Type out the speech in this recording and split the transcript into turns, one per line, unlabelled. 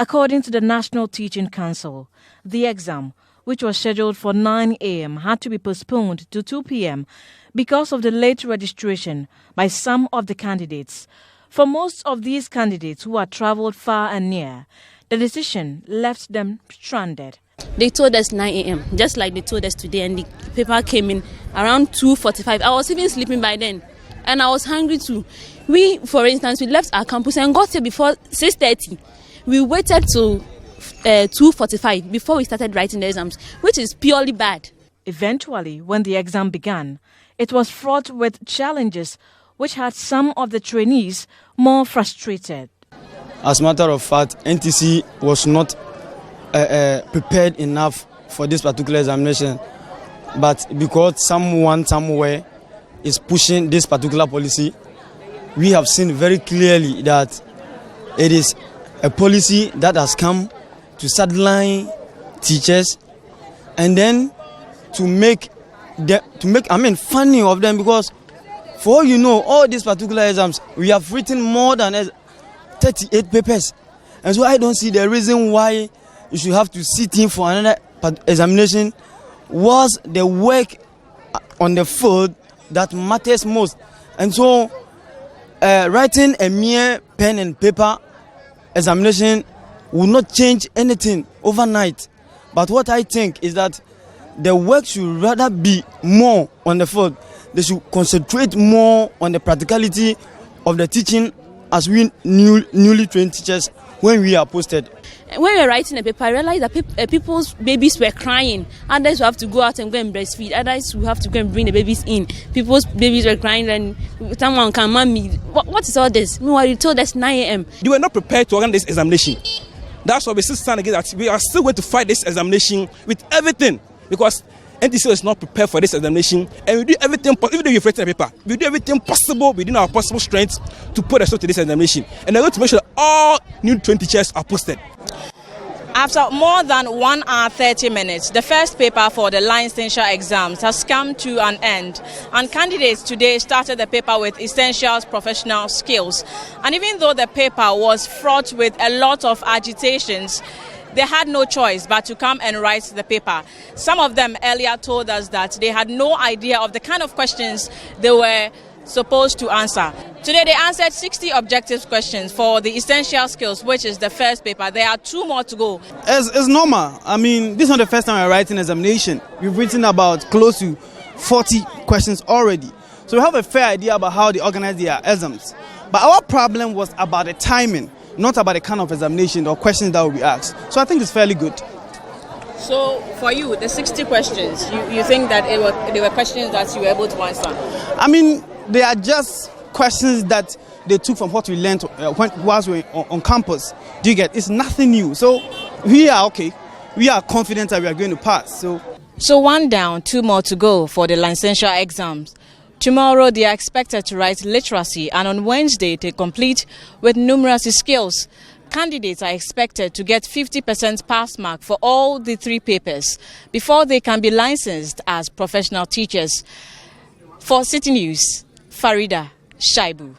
According to the National Teaching Council, the exam, which was scheduled for 9 a.m., had to be postponed to 2 p.m. because of the late registration by some of the candidates. For most of these candidates who had travelled far and near, the decision left them stranded.
They told us 9 a.m., just like they told us today, and the paper came in around 2:45. I was even sleeping by then, and I was hungry too. We, for instance, we left our campus and got here before 6:30. We waited till 2:45 before we started writing the exams, which is purely bad.
Eventually, when the exam began, it was fraught with challenges which had some of the trainees more frustrated.
As a matter of fact, NTC was not prepared enough for this particular examination, but because someone somewhere is pushing this particular policy, we have seen very clearly that it is a policy that has come to sideline teachers and then to make funny of them, because for all you know, all these particular exams, we have written more than 38 papers. And so I don't see the reason why you should have to sit in for another examination. Was the work on the field that matters most. And so writing a mere pen and paper examination will not change anything overnight. But what I think is that the work should rather be more on the field. They should concentrate more on the practicality of the teaching as we newly trained teachers when we are posted.
When we were writing a paper, I realized that people's babies were crying. Others will have to go out and go and breastfeed. Others will have to go and bring the babies in. People's babies were crying and someone can mommy. What is all this? Meanwhile, you told us 9 a.m.
They were not prepared to organize this examination. That's why we still stand against that. We are still going to fight this examination with everything, because NTC is not prepared for this examination, and we do everything, even though you've written a paper, we do everything possible within our possible strength to put a stop to this examination. And they're going to make sure that all new trained teachers are posted.
After more than 1 hour 30 minutes, the first paper for the licensure exams has come to an end, and candidates today started the paper with essentials professional skills. And even though the paper was fraught with a lot of agitations, they had no choice but to come and write the paper. Some of them earlier told us that they had no idea of the kind of questions they were supposed to answer. Today they answered 60 objective questions for the essential skills, which is the first paper. There are 2 more to go.
It's normal. I mean, this is not the first time we're writing an examination. We've written about close to 40 questions already. So we have a fair idea about how they organize their exams. But our problem was about the timing, not about the kind of examination or questions that will be asked. So I think it's fairly good.
So for you, the 60 questions, you think that they were questions that you were able to answer?
I mean, they are just questions that they took from what we learned whilst we were on campus. Do you get? It's nothing new. So we are okay. We are confident that we are going to pass.
So 1 down, 2 more to go for the licensure exams. Tomorrow they are expected to write literacy, and on Wednesday they complete with numeracy skills. Candidates are expected to get 50% pass mark for all the 3 papers before they can be licensed as professional teachers. For City News, Farida Shaibu.